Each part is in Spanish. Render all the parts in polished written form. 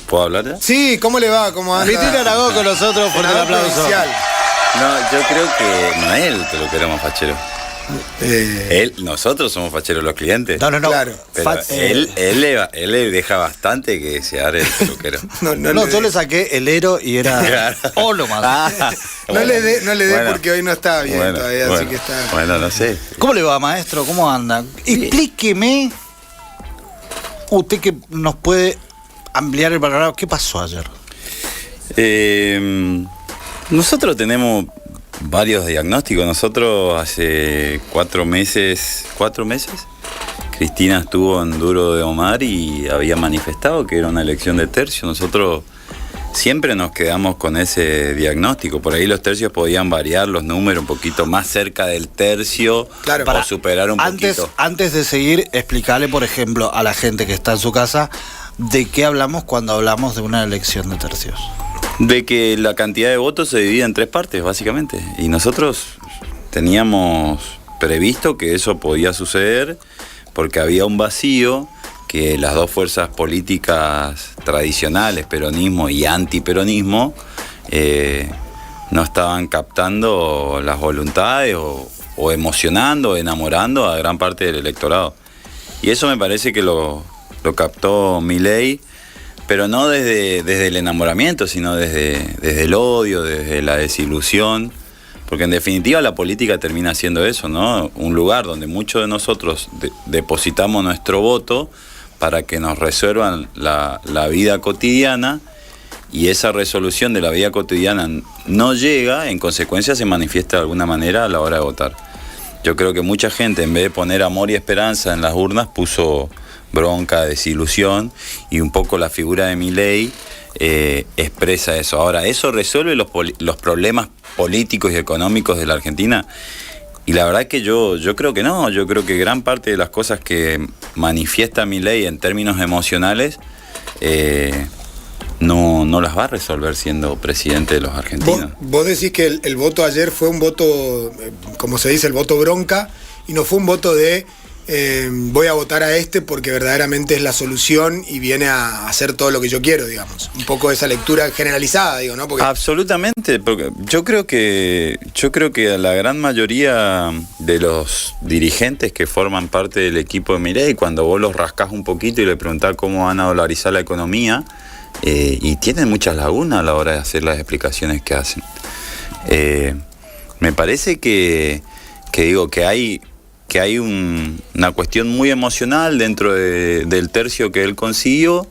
¿Puedo hablar ya? Sí, ¿cómo le va? ¿Cómo anda? Cristina Aragó con nosotros, fuerte el aplauso. Provincial. No, yo creo que no es él lo que éramos facheros. Nosotros somos facheros los clientes. No. Claro. Pero él le deja bastante que desear el peluquero. No, yo le saqué el Ero y era Claro. Olo más. No le dé Bueno. porque hoy no está bien todavía, así que está. Bueno, no sé. ¿Cómo le va, maestro? ¿Cómo anda? Explíqueme, usted que nos puede ampliar el panorama, ¿qué pasó ayer? Nosotros tenemos varios diagnósticos. Nosotros hace 4 meses, Cristina estuvo en Duro de Omar y había manifestado que era una elección de tercio. Nosotros siempre nos quedamos con ese diagnóstico. Por ahí los tercios podían variar los números un poquito más cerca del tercio, Claro, o superar un poquito. Antes de seguir, explicarle, por ejemplo, a la gente que está en su casa, ¿de qué hablamos cuando hablamos de una elección de tercios? De que la cantidad de votos se divide en 3 partes, básicamente. Y nosotros teníamos previsto que eso podía suceder porque había un vacío que las dos fuerzas políticas tradicionales, peronismo y antiperonismo, no estaban captando las voluntades o emocionando, enamorando a gran parte del electorado. Y eso me parece que lo captó Milei, pero no desde el enamoramiento, sino desde el odio, desde la desilusión, porque en definitiva la política termina siendo eso, ¿no? Un lugar donde muchos de nosotros depositamos nuestro voto para que nos resuelvan la vida cotidiana, y esa resolución de la vida cotidiana no llega, en consecuencia se manifiesta de alguna manera a la hora de votar. Yo creo que mucha gente, en vez de poner amor y esperanza en las urnas, puso bronca, desilusión, y un poco la figura de Milei expresa eso. Ahora, ¿eso resuelve los problemas políticos y económicos de la Argentina? Y la verdad es que yo creo que no. Yo creo que gran parte de las cosas que manifiesta Milei en términos emocionales no las va a resolver siendo presidente de los argentinos. Vos decís que el voto ayer fue un voto, como se dice, el voto bronca, y no fue un voto de voy a votar a este porque verdaderamente es la solución y viene a hacer todo lo que yo quiero, digamos. Un poco esa lectura generalizada, digo, ¿no? Porque... Absolutamente, porque yo creo que la gran mayoría de los dirigentes que forman parte del equipo de Milei, cuando vos los rascás un poquito y le preguntás cómo van a dolarizar la economía, y tienen muchas lagunas a la hora de hacer las explicaciones que hacen. Me parece que hay una cuestión muy emocional dentro del tercio que él consiguió,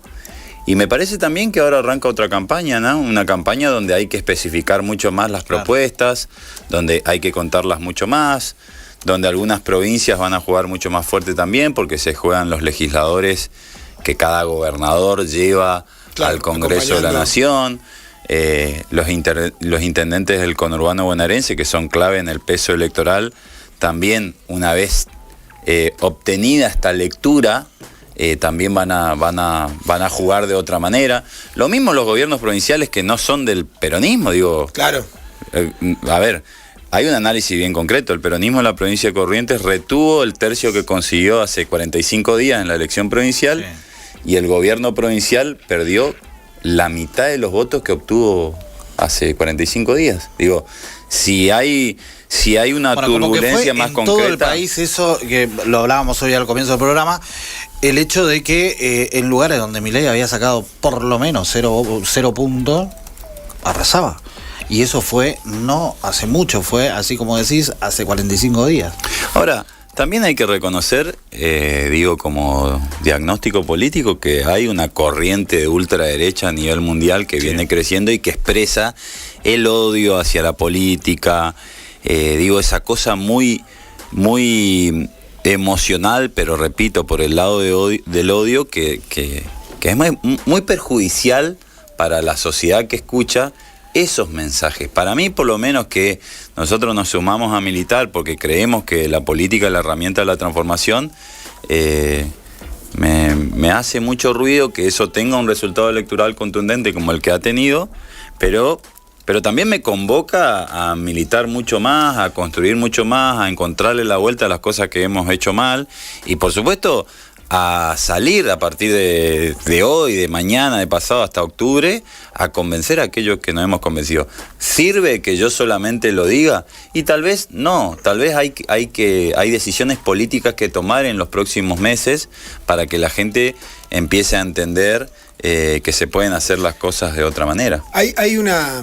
y me parece también que ahora arranca otra campaña, ¿no? Una campaña donde hay que especificar mucho más las propuestas, donde hay que contarlas mucho más, donde algunas provincias van a jugar mucho más fuerte también, porque se juegan los legisladores que cada gobernador lleva al Congreso de la Nación, los intendentes del conurbano bonaerense, que son clave en el peso electoral. También, una vez obtenida esta lectura, también van a jugar de otra manera. Lo mismo los gobiernos provinciales que no son del peronismo, digo. Claro. A ver, hay un análisis bien concreto. El peronismo en la provincia de Corrientes retuvo el tercio que consiguió hace 45 días en la elección provincial, sí, y el gobierno provincial perdió la mitad de los votos que obtuvo hace 45 días. Digo, si hay una turbulencia más concreta. En todo el país, eso que lo hablábamos hoy al comienzo del programa, el hecho de que en lugares donde Milei había sacado por lo menos 0 puntos, arrasaba. Y eso fue no hace mucho, fue, así como decís, hace 45 días. Ahora, también hay que reconocer, como diagnóstico político, que hay una corriente de ultraderecha a nivel mundial que viene creciendo y que expresa el odio hacia la política, esa cosa muy, muy emocional, pero repito, por el lado del odio, que es muy perjudicial para la sociedad que escucha esos mensajes. Para mí, por lo menos, que nosotros nos sumamos a militar porque creemos que la política es la herramienta de la transformación, me hace mucho ruido que eso tenga un resultado electoral contundente como el que ha tenido, pero también me convoca a militar mucho más, a construir mucho más, a encontrarle la vuelta a las cosas que hemos hecho mal, y por supuesto a salir a partir de hoy, de mañana, de pasado hasta octubre, a convencer a aquellos que nos hemos convencido. ¿Sirve que yo solamente lo diga? Y tal vez no, tal vez hay decisiones políticas que tomar en los próximos meses para que la gente empiece a entender que se pueden hacer las cosas de otra manera. Hay una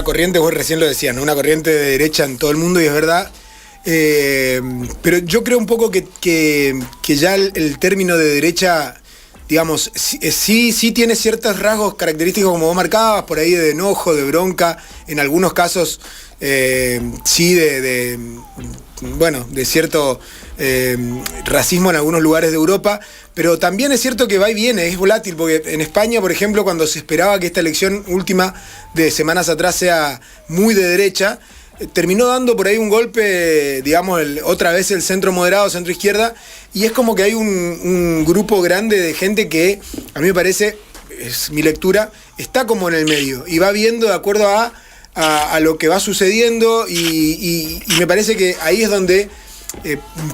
corriente, vos recién lo decías, ¿no? Una corriente de derecha en todo el mundo, y es verdad. Pero yo creo un poco que ya el término de derecha, digamos, sí tiene ciertos rasgos característicos, como vos marcabas, por ahí de enojo, de bronca, en algunos casos sí de cierto racismo en algunos lugares de Europa, pero también es cierto que va y viene, es volátil, porque en España, por ejemplo, cuando se esperaba que esta elección última de semanas atrás sea muy de derecha, terminó dando por ahí un golpe, digamos, otra vez el centro moderado, centro izquierda, y es como que hay un grupo grande de gente que, a mí me parece, es mi lectura, está como en el medio, y va viendo de acuerdo a lo que va sucediendo, y me parece que ahí es donde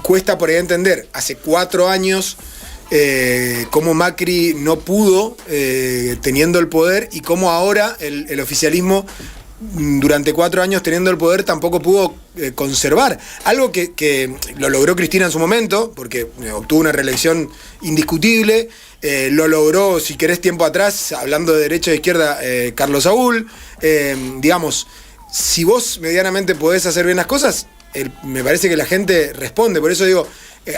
cuesta por ahí entender. Hace 4 años cómo Macri no pudo, teniendo el poder, y cómo ahora el oficialismo, durante 4 años teniendo el poder, tampoco pudo conservar. Algo que lo logró Cristina en su momento, porque obtuvo una reelección indiscutible. Lo logró, si querés, tiempo atrás, hablando de derecha e izquierda, Carlos Saúl. Digamos, si vos medianamente podés hacer bien las cosas, me parece que la gente responde. Por eso digo,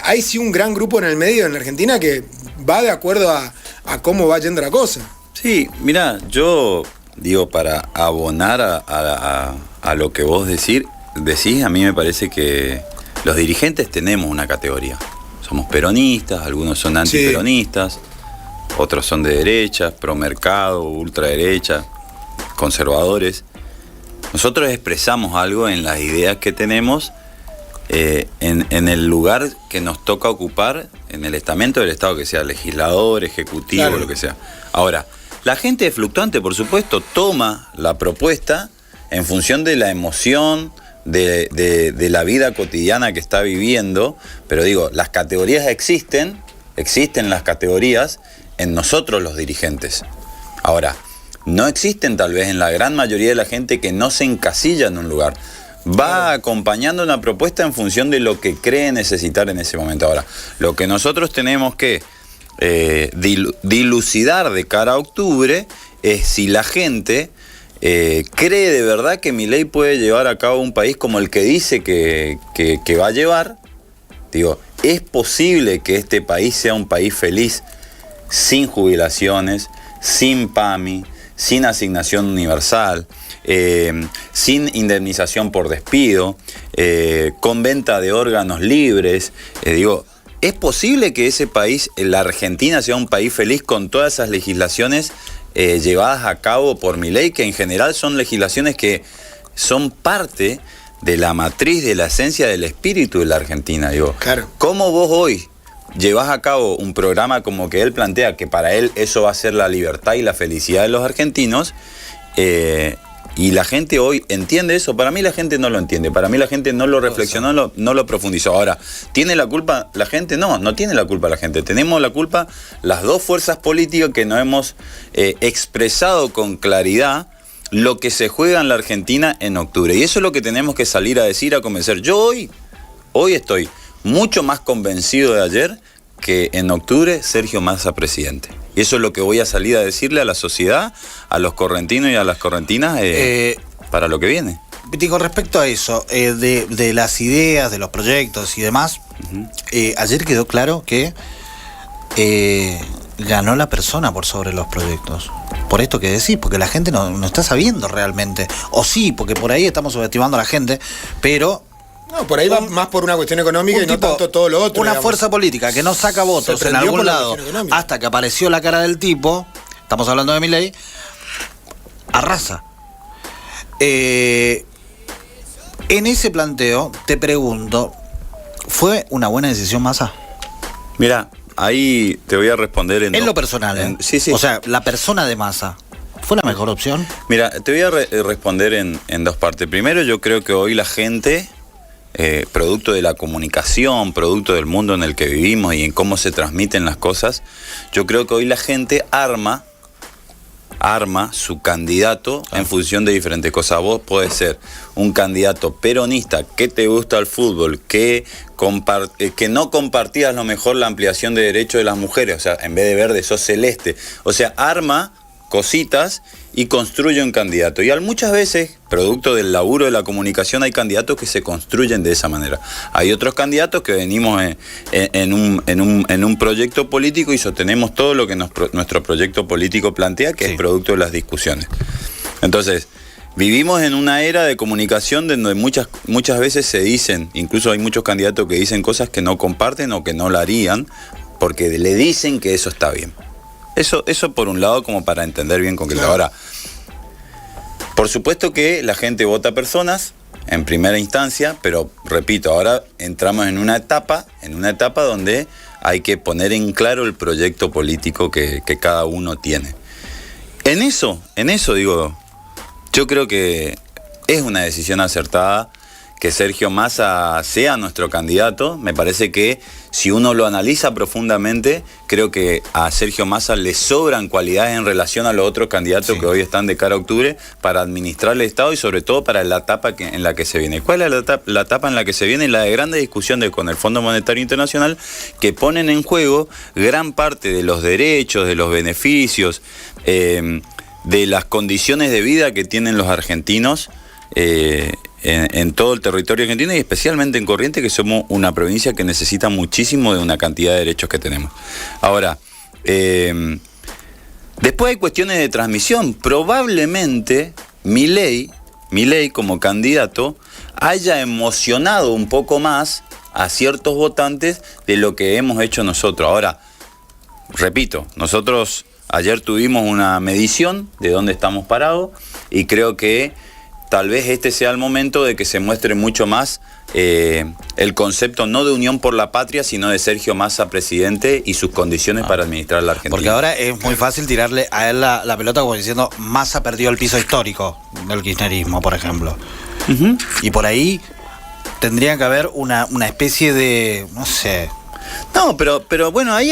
hay sí un gran grupo en el medio en la Argentina que va de acuerdo a cómo va yendo la cosa. Sí, mirá, yo digo, para abonar a lo que vos decís, a mí me parece que los dirigentes tenemos una categoría. Somos peronistas, algunos son antiperonistas, otros son de derecha, promercado, ultraderecha, conservadores. Nosotros expresamos algo en las ideas que tenemos en el lugar que nos toca ocupar, en el estamento del Estado, que sea legislador, ejecutivo, claro, lo que sea. Ahora, la gente es fluctuante, por supuesto, toma la propuesta en función de la emoción, de la vida cotidiana que está viviendo, pero digo, las categorías existen las categorías en nosotros los dirigentes. Ahora, no existen tal vez en la gran mayoría de la gente que no se encasilla en un lugar. Va acompañando una propuesta en función de lo que cree necesitar en ese momento. Ahora, lo que nosotros tenemos que dilucidar de cara a octubre es si la gente cree de verdad que Milei puede llevar a cabo un país como el que dice que va a llevar. Digo, ¿es posible que este país sea un país feliz sin jubilaciones, sin PAMI, sin asignación universal, sin indemnización por despido, con venta de órganos libres? Digo, ¿es posible que ese país, la Argentina, sea un país feliz con todas esas legislaciones llevadas a cabo por Milei, que en general son legislaciones que son parte de la matriz, de la esencia del espíritu de la Argentina? Digo, claro. ¿Cómo vos hoy llevas a cabo un programa como que él plantea, que para él eso va a ser la libertad y la felicidad de los argentinos, y la gente hoy entiende eso? Para mí la gente no lo entiende, para mí la gente no lo reflexionó, no lo profundizó. Ahora, ¿tiene la culpa la gente? No tiene la culpa la gente. Tenemos la culpa las dos fuerzas políticas que no hemos expresado con claridad lo que se juega en la Argentina en octubre. Y eso es lo que tenemos que salir a decir, a convencer. Yo hoy estoy mucho más convencido de ayer que en octubre Sergio Massa presidente. Y eso es lo que voy a salir a decirle a la sociedad, a los correntinos y a las correntinas para lo que viene. Y con respecto a eso, de las ideas, de los proyectos y demás, ayer quedó claro que ganó la persona por sobre los proyectos. Por esto que decís, porque la gente no está sabiendo realmente. O sí, porque por ahí estamos subestimando a la gente, pero... No, por ahí va más por una cuestión económica y no tanto todo lo otro. Una fuerza política que no saca votos en algún lado hasta que apareció la cara del tipo, estamos hablando de Milei, arrasa. En ese planteo, te pregunto, ¿fue una buena decisión Massa? Mira, ahí te voy a responder en lo personal. Sí. O sea, la persona de Massa, ¿fue la mejor opción? Mira, te voy a responder en dos partes. Primero, yo creo que hoy la gente producto de la comunicación, producto del mundo en el que vivimos y en cómo se transmiten las cosas, yo creo que hoy la gente arma su candidato en función de diferentes cosas. Vos podés ser un candidato peronista que te gusta el fútbol, que no compartías lo mejor la ampliación de derechos de las mujeres, o sea, en vez de verde sos celeste, o sea, arma cositas y construye un candidato. Y muchas veces, producto del laburo de la comunicación, hay candidatos que se construyen de esa manera. Hay otros candidatos que venimos en un proyecto político y sostenemos todo lo que nuestro proyecto político plantea, que es producto de las discusiones. Entonces, vivimos en una era de comunicación donde muchas veces se dicen, incluso hay muchos candidatos que dicen cosas que no comparten o que no la harían, porque le dicen que eso está bien. Eso por un lado, como para entender bien con qué. Claro. Ahora, por supuesto que la gente vota personas en primera instancia, pero repito, ahora entramos en una etapa donde hay que poner en claro el proyecto político que cada uno tiene. En eso digo, yo creo que es una decisión acertada que Sergio Massa sea nuestro candidato. Me parece que si uno lo analiza profundamente, creo que a Sergio Massa le sobran cualidades en relación a los otros candidatos que hoy están de cara a octubre para administrar el Estado y sobre todo para la etapa en la que se viene. ¿Cuál es la etapa en la que se viene? La de grande discusión con el Fondo Monetario Internacional, que ponen en juego gran parte de los derechos, de los beneficios, de las condiciones de vida que tienen los argentinos en todo el territorio argentino y especialmente en Corrientes, que somos una provincia que necesita muchísimo de una cantidad de derechos que tenemos. Ahora, después hay cuestiones de transmisión. Probablemente Milei como candidato haya emocionado un poco más a ciertos votantes de lo que hemos hecho nosotros. Ahora, repito, nosotros ayer tuvimos una medición de dónde estamos parados y creo que tal vez este sea el momento de que se muestre mucho más el concepto no de Unión por la Patria, sino de Sergio Massa presidente y sus condiciones para administrar la Argentina. Porque ahora es muy fácil tirarle a él la pelota como diciendo Massa perdió el piso histórico del kirchnerismo, por ejemplo. Uh-huh. Y por ahí tendría que haber una especie de, no sé... No, pero bueno, ahí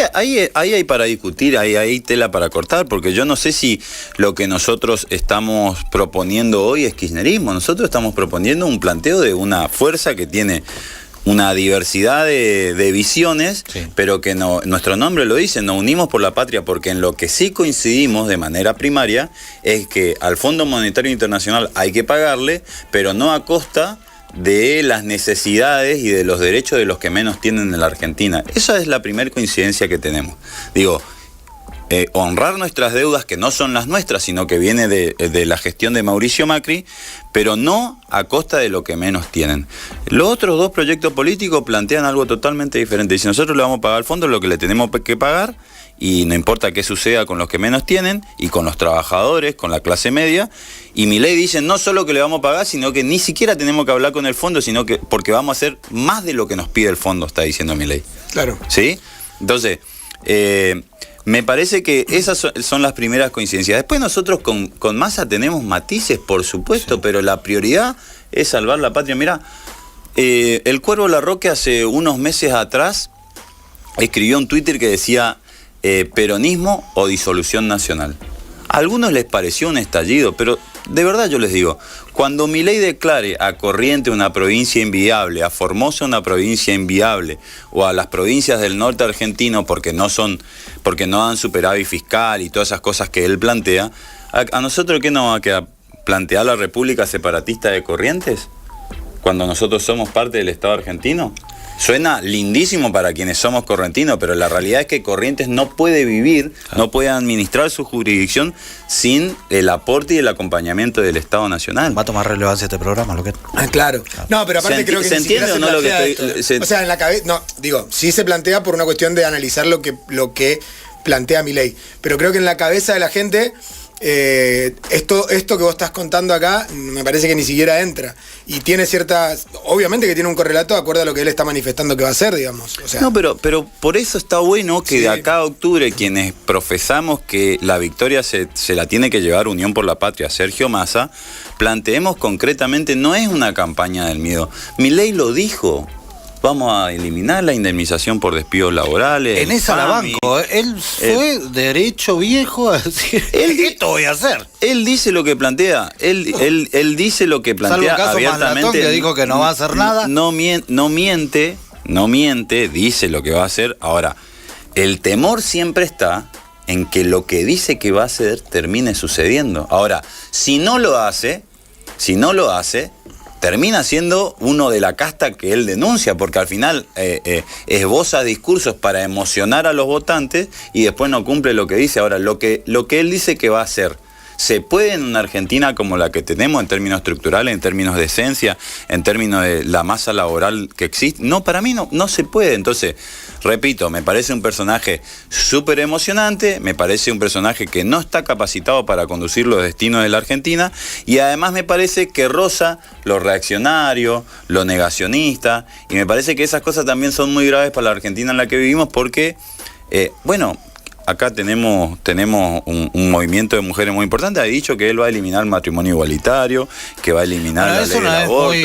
hay para discutir, ahí hay tela para cortar, porque yo no sé si lo que nosotros estamos proponiendo hoy es kirchnerismo. Nosotros estamos proponiendo un planteo de una fuerza que tiene una diversidad de visiones, pero que nuestro nombre lo dice, nos unimos por la patria, porque en lo que sí coincidimos de manera primaria es que al Fondo Monetario Internacional hay que pagarle, pero no a costa de las necesidades y de los derechos de los que menos tienen en la Argentina. Esa es la primera coincidencia que tenemos. Digo, honrar nuestras deudas, que no son las nuestras, sino que viene de la gestión de Mauricio Macri, pero no a costa de lo que menos tienen. Los otros dos proyectos políticos plantean algo totalmente diferente. Si nosotros le vamos a pagar al fondo lo que le tenemos que pagar, y no importa qué suceda con los que menos tienen, y con los trabajadores, con la clase media, y Milei dice no solo que le vamos a pagar, sino que ni siquiera tenemos que hablar con el fondo, sino que porque vamos a hacer más de lo que nos pide el fondo, está diciendo Milei. Claro. ¿Sí? Entonces, me parece que esas son las primeras coincidencias. Después nosotros con Massa tenemos matices, por supuesto, pero la prioridad es salvar la patria. Mirá, el Cuervo Larroque hace unos meses atrás escribió un Twitter que decía peronismo o disolución nacional. A algunos les pareció un estallido, pero de verdad yo les digo, cuando Milei declare a Corrientes una provincia inviable, a Formosa una provincia inviable, o a las provincias del norte argentino porque no dan superávit fiscal y todas esas cosas que él plantea, ¿a nosotros qué nos va a quedar? ¿Plantear la República Separatista de Corrientes? Cuando nosotros somos parte del Estado argentino. Suena lindísimo para quienes somos correntinos, pero la realidad es que Corrientes no puede vivir, no puede administrar su jurisdicción sin el aporte y el acompañamiento del Estado Nacional. Va a tomar relevancia este programa, lo que... Claro. No, pero aparte creo que ¿se entiende o no lo que estoy...? O sea, en la cabeza... No, digo, sí se plantea por una cuestión de analizar lo que plantea Milei. Pero creo que en la cabeza de la gente esto que vos estás contando acá me parece que ni siquiera entra. Y tiene ciertas, obviamente que tiene un correlato de acuerdo a lo que él está manifestando que va a hacer, digamos. O sea, no, pero por eso está bueno que sí, de acá a octubre quienes profesamos que la victoria se la tiene que llevar Unión por la Patria, Sergio Massa, planteemos concretamente, no es una campaña del miedo. Milei lo dijo. Vamos a eliminar la indemnización por despidos laborales. En esa la banco. Él fue derecho viejo a decir, esto voy a hacer. Él dice lo que plantea. Él dice lo que plantea abiertamente. Que dijo que no va a hacer nada. No miente, dice lo que va a hacer. Ahora, el temor siempre está en que lo que dice que va a hacer termine sucediendo. Ahora, si no lo hace, termina siendo uno de la casta que él denuncia, porque al final esboza discursos para emocionar a los votantes y después no cumple lo que dice. Ahora, lo que él dice que va a hacer, ¿se puede en una Argentina como la que tenemos en términos estructurales, en términos de esencia, en términos de la masa laboral que existe? No, para mí no se puede. Entonces, repito, me parece un personaje súper emocionante, me parece un personaje que no está capacitado para conducir los destinos de la Argentina y además me parece que roza lo reaccionario, lo negacionista, y me parece que esas cosas también son muy graves para la Argentina en la que vivimos porque, acá tenemos un movimiento de mujeres muy importante. Ha dicho que él va a eliminar el matrimonio igualitario, que va a eliminar la ley del aborto.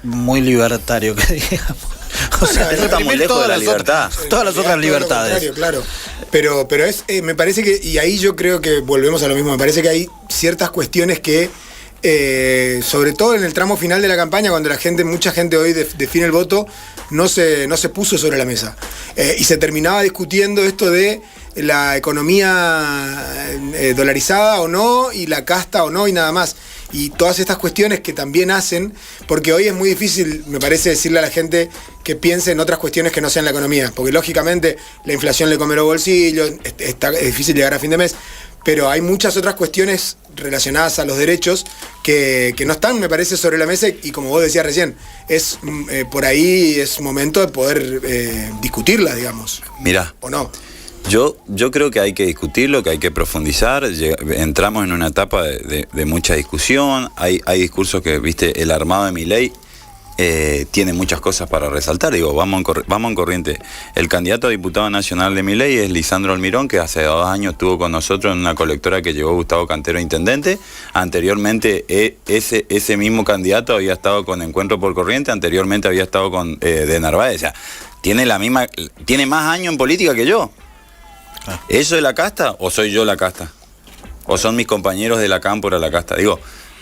Muy libertario, que digamos. O sea, eso está muy lejos de la libertad. Todas las otras libertades. Claro. Pero es, me parece que, y ahí yo creo que volvemos a lo mismo, me parece que hay ciertas cuestiones que, sobre todo en el tramo final de la campaña, cuando mucha gente hoy define el voto, no se puso sobre la mesa. Y se terminaba discutiendo esto de la economía dolarizada o no, y la casta o no, y nada más. Y todas estas cuestiones que también hacen, porque hoy es muy difícil, me parece, decirle a la gente que piense en otras cuestiones que no sean la economía, porque lógicamente la inflación le come los bolsillos, es difícil llegar a fin de mes, pero hay muchas otras cuestiones relacionadas a los derechos que no están, me parece, sobre la mesa, y como vos decías recién, por ahí es momento de poder discutirlas, digamos. Mirá. ¿O no? Yo creo que hay que discutirlo, que hay que profundizar. Entramos en una etapa de mucha discusión. Hay discursos que, viste, el armado de Milei tiene muchas cosas para resaltar. Digo, vamos en corriente. El candidato a diputado nacional de Milei es Lisandro Almirón, que hace 2 años estuvo con nosotros en una colectora que llevó Gustavo Cantero intendente. Anteriormente ese mismo candidato había estado con Encuentro por Corriente, anteriormente había estado con de Narváez. O sea, tiene más años en política que yo. ¿Eso es la casta o soy yo la casta? ¿O son mis compañeros de la cámpora la casta? Digo,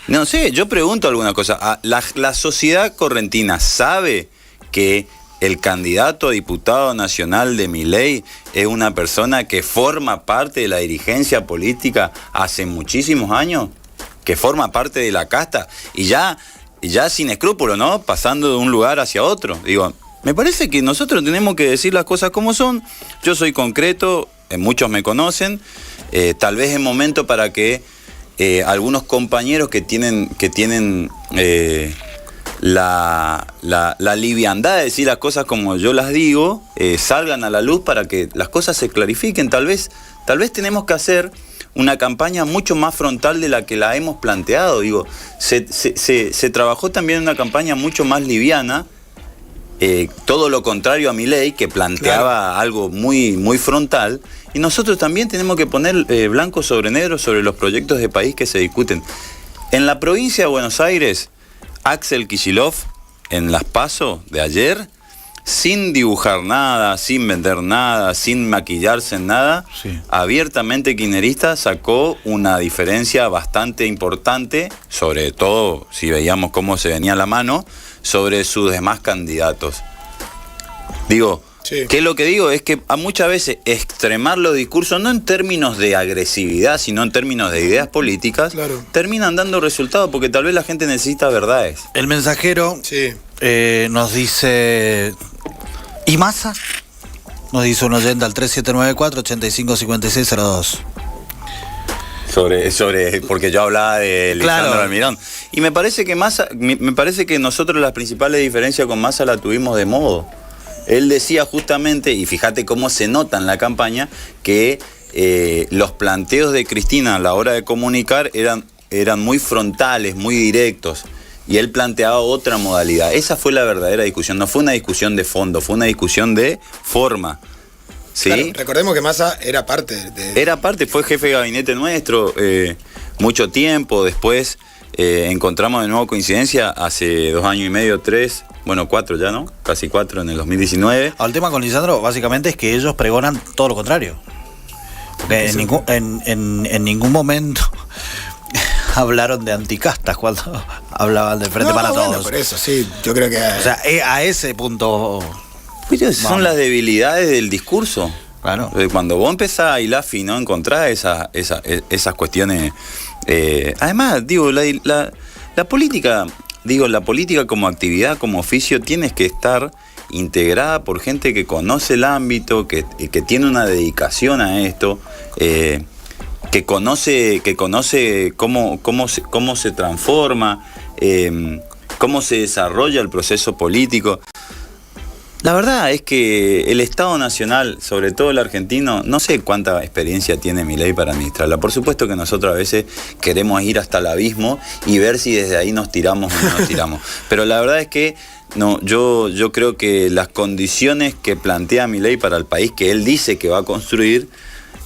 no sé, yo pregunto alguna cosa. ¿La sociedad correntina sabe que el candidato a diputado nacional de Milei es una persona que forma parte de la dirigencia política hace muchísimos años? ¿Que forma parte de la casta? Y ya sin escrúpulos, ¿no? Pasando de un lugar hacia otro. Digo, me parece que nosotros tenemos que decir las cosas como son. Yo soy concreto. Muchos me conocen, tal vez es momento para que algunos compañeros que tienen la liviandad de decir las cosas como yo las digo, salgan a la luz para que las cosas se clarifiquen. Tal vez tenemos que hacer una campaña mucho más frontal de la que la hemos planteado. Digo, se trabajó también una campaña mucho más liviana. Todo lo contrario a Milei, que planteaba algo muy, muy frontal, y nosotros también tenemos que poner blanco sobre negro sobre los proyectos de país que se discuten. En la provincia de Buenos Aires, Axel Kicillof, en las PASO de ayer, sin dibujar nada, sin vender nada, sin maquillarse en nada, sí, abiertamente kirchnerista, sacó una diferencia bastante importante, sobre todo si veíamos cómo se venía la mano, sobre sus demás candidatos. Digo, sí, que lo que digo es que a muchas veces extremar los discursos, no en términos de agresividad, sino en términos de ideas políticas, claro, terminan dando resultados, porque tal vez la gente necesita verdades. El Mensajero, sí, nos dice... ¿Y Massa? Nos dice un oyente al 3794-855602. Porque yo hablaba de Lisandro Almirón. Y me parece que nosotros las principales diferencias con Massa la tuvimos de modo. Él decía justamente, y fíjate cómo se nota en la campaña, que los planteos de Cristina a la hora de comunicar eran muy frontales, muy directos. Y él planteaba otra modalidad. Esa fue la verdadera discusión. No fue una discusión de fondo, fue una discusión de forma. ¿Sí? Claro, recordemos que Massa era parte de... Era parte, fue jefe de gabinete nuestro mucho tiempo. Después encontramos de nuevo coincidencia hace 2 años y medio, 3, bueno, 4 ya, ¿no? Casi 4 en el 2019. El tema con Lisandro básicamente es que ellos pregonan todo lo contrario. Porque en ningún momento hablaron de anticastas cuando hablaban del Frente para Todos. Por eso, sí, yo creo que... O sea, a ese punto... Pero son las debilidades del discurso. Claro. Cuando vos empezás a hilar fino, encontrás esas cuestiones. Además, digo, la política, la política como actividad, como oficio, tienes que estar integrada por gente que conoce el ámbito, que tiene una dedicación a esto, que conoce cómo se transforma, cómo se desarrolla el proceso político. La verdad es que el Estado Nacional, sobre todo el argentino, no sé cuánta experiencia tiene Milei para administrarla. Por supuesto que nosotros a veces queremos ir hasta el abismo y ver si desde ahí nos tiramos o no nos tiramos. Pero la verdad es que no, yo creo que las condiciones que plantea Milei para el país que él dice que va a construir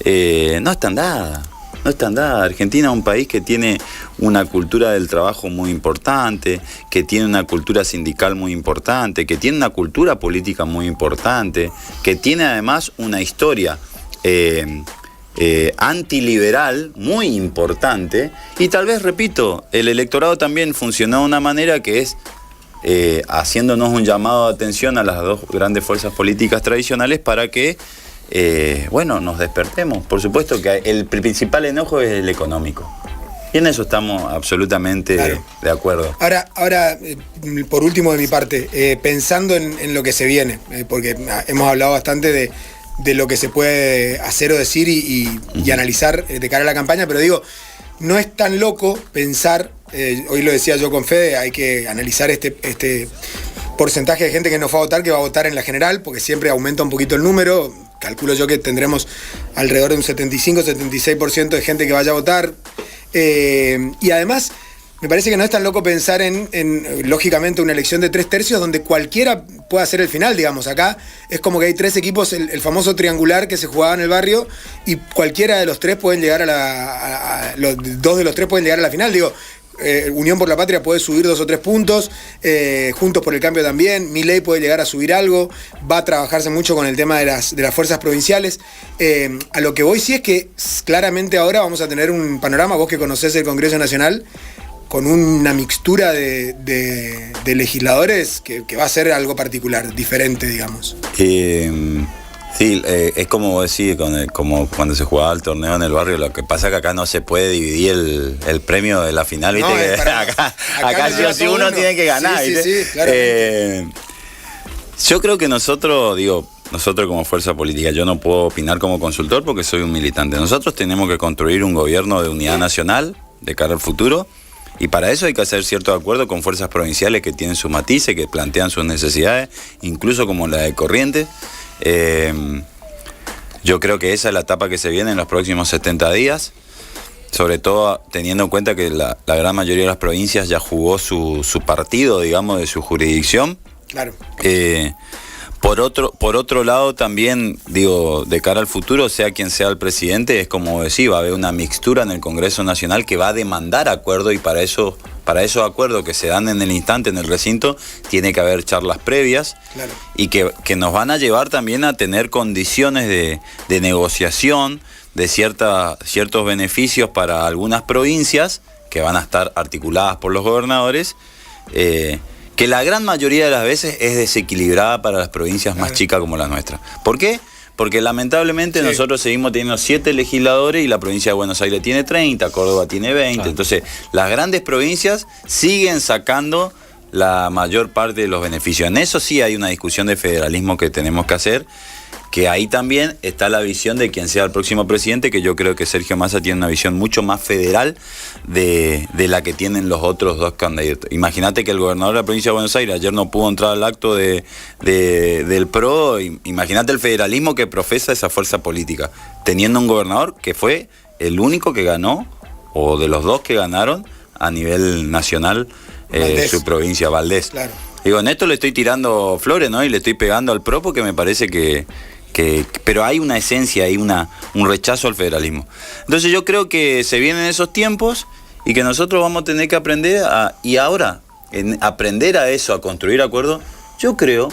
no están dadas. No están dadas. Argentina es un país que tiene una cultura del trabajo muy importante, que tiene una cultura sindical muy importante, que tiene una cultura política muy importante, que tiene además una historia antiliberal muy importante. Y tal vez, repito, el electorado también funcionó de una manera que es haciéndonos un llamado de atención a las 2 grandes fuerzas políticas tradicionales para que nos despertemos. Por supuesto que el principal enojo es el económico. Y en eso estamos absolutamente de acuerdo. Ahora, por último de mi parte, pensando en lo que se viene, porque hemos hablado bastante de lo que se puede hacer o decir y analizar de cara a la campaña, pero digo, no es tan loco pensar, hoy lo decía yo con Fede, hay que analizar este porcentaje de gente que no fue a votar, que va a votar en la general, porque siempre aumenta un poquito el número. Calculo yo que tendremos alrededor de un 75-76% de gente que vaya a votar. Y además, me parece que no es tan loco pensar en lógicamente, una elección de 3/3 donde cualquiera pueda hacer el final, digamos. Acá es como que hay 3 equipos, el famoso triangular que se jugaba en el barrio, y cualquiera de los 3 pueden llegar los 2 de los 3 pueden llegar a la final, digo. Unión por la Patria puede subir 2 o 3 puntos, Juntos por el Cambio también, Milei puede llegar a subir algo, va a trabajarse mucho con el tema de las fuerzas provinciales. A lo que voy sí es que claramente ahora vamos a tener un panorama, vos que conocés el Congreso Nacional, con una mixtura de legisladores que va a ser algo particular, diferente, digamos. Sí, es como vos decís, como cuando se jugaba el torneo en el barrio. Lo que pasa es que acá no se puede dividir el premio de la final, ¿viste? No, que acá si uno tiene que ganar, sí, ¿viste? Sí, claro. Yo creo que nosotros como fuerza política, yo no puedo opinar como consultor porque soy un militante. Nosotros tenemos que construir un gobierno de unidad nacional de cara al futuro. Y para eso hay que hacer ciertos acuerdos con fuerzas provinciales que tienen sus matices, que plantean sus necesidades, incluso como la de Corrientes. Yo creo que esa es la etapa que se viene en los próximos 70 días, sobre todo teniendo en cuenta que la gran mayoría de las provincias ya jugó su partido, digamos, de su jurisdicción. Claro. Por otro lado también, digo, de cara al futuro, sea quien sea el presidente, es como decir, va a haber una mixtura en el Congreso Nacional que va a demandar acuerdos, y para esos acuerdos que se dan en el instante, en el recinto, tiene que haber charlas previas. Claro. Y que nos van a llevar también a tener condiciones de negociación de ciertos beneficios para algunas provincias que van a estar articuladas por los gobernadores, que la gran mayoría de las veces es desequilibrada para las provincias más chicas como las nuestras. ¿Por qué? Porque lamentablemente nosotros seguimos teniendo 7 legisladores y la provincia de Buenos Aires tiene 30, Córdoba tiene 20. Entonces, las grandes provincias siguen sacando la mayor parte de los beneficios. En eso sí hay una discusión de federalismo que tenemos que hacer, Que ahí también está la visión de quien sea el próximo presidente, que yo creo que Sergio Massa tiene una visión mucho más federal de la que tienen los otros dos candidatos. Imagínate que el gobernador de la provincia de Buenos Aires ayer no pudo entrar al acto del PRO. Imagínate el federalismo que profesa esa fuerza política, teniendo un gobernador que fue el único que ganó, o de los dos que ganaron a nivel nacional, su provincia, Valdés. Claro. Digo, en esto le estoy tirando flores, ¿no? Y le estoy pegando al PRO porque me parece que pero hay una esencia, hay un rechazo al federalismo. Entonces yo creo que se vienen esos tiempos y que nosotros vamos a tener que aprender aprender a eso, a construir acuerdos. Yo creo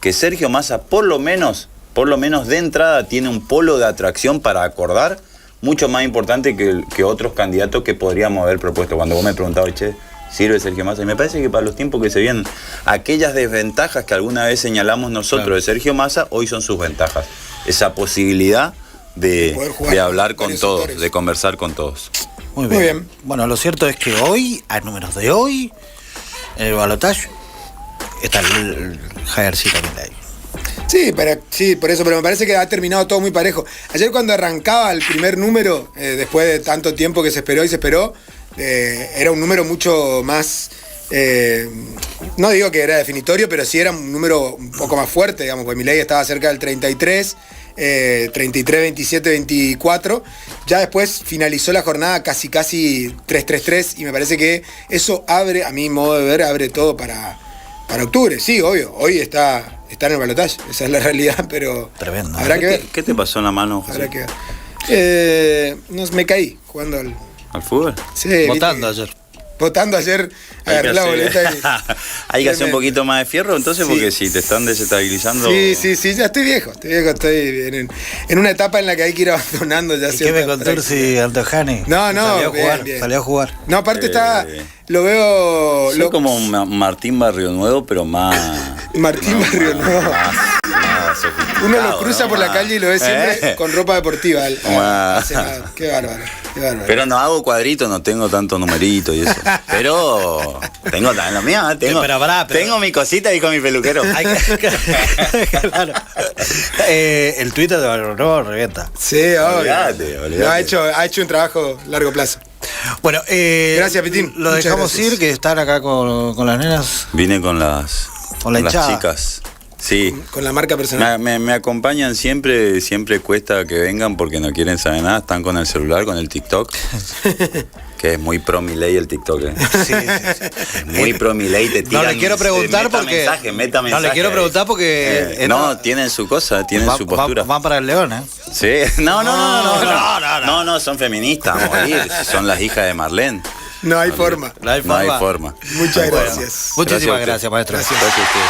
que Sergio Massa, por lo menos de entrada, tiene un polo de atracción para acordar mucho más importante que otros candidatos que podríamos haber propuesto. Cuando vos me preguntabas, che, ¿sirve Sergio Massa? Y me parece que para los tiempos que se vienen, aquellas desventajas que alguna vez señalamos nosotros de Sergio Massa, hoy son sus ventajas. Esa posibilidad de hablar con todos, sectores, de conversar con todos. Muy bien. Bueno, lo cierto es que hoy, a números de hoy, en el balotaje, está el Jaircito Milei. Sí, por eso, pero me parece que ha terminado todo muy parejo. Ayer cuando arrancaba el primer número, después de tanto tiempo que se esperó, era un número mucho más, no digo que era definitorio, pero sí era un número un poco más fuerte, digamos, porque Milei estaba cerca del 33, 27, 24. Ya después finalizó la jornada casi 3-3-3 y me parece que eso abre, a mi modo de ver, abre todo para octubre. Sí, obvio, hoy está en el balotaje, esa es la realidad, pero tremendo. Habrá que ver. ¿Qué te pasó en la mano, José? Habrá que ver. Me caí jugando ¿al fútbol? Sí, Votando ayer, agarré la boleta y... Hay que hacer un poquito más de fierro, entonces, porque si te están desestabilizando... Sí, ya estoy viejo, estoy en una etapa en la que hay que ir abandonando ya. ¿Qué me contó si Altojani? No, salió a jugar. No, aparte lo veo... Soy como Martín Barrio Nuevo, pero más... Martín Barrio Nuevo. Uno lo cruza por la calle y lo ve siempre con ropa deportiva. Qué bárbaro. Pero no hago cuadritos, no tengo tanto numerito y eso. Pero tengo también la mía, tengo mi cosita ahí con mi peluquero. Claro. El Twitter de Barrio Nuevo revienta. Sí, olvídate. Ha hecho un trabajo a largo plazo. Bueno, gracias, Pitín. Lo dejamos ir, que están acá con las nenas. Vine con las chicas. Sí. Con la marca personal. Me acompañan siempre cuesta que vengan porque no quieren saber nada, están con el celular, con el TikTok. Que es muy pro Milei el TikTok. Sí. Es muy pro Milei, te tiran. No le quiero preguntar porque... Meta mensaje. No le quiero preguntar porque... no, tienen su cosa, tienen su postura. Van para el León, ¿eh? Sí. No, son feministas, a morir. Son las hijas de Marlene. No hay forma. No hay forma. Muchas gracias. Muchísimas gracias, maestro. Gracias. Gracias a ustedes.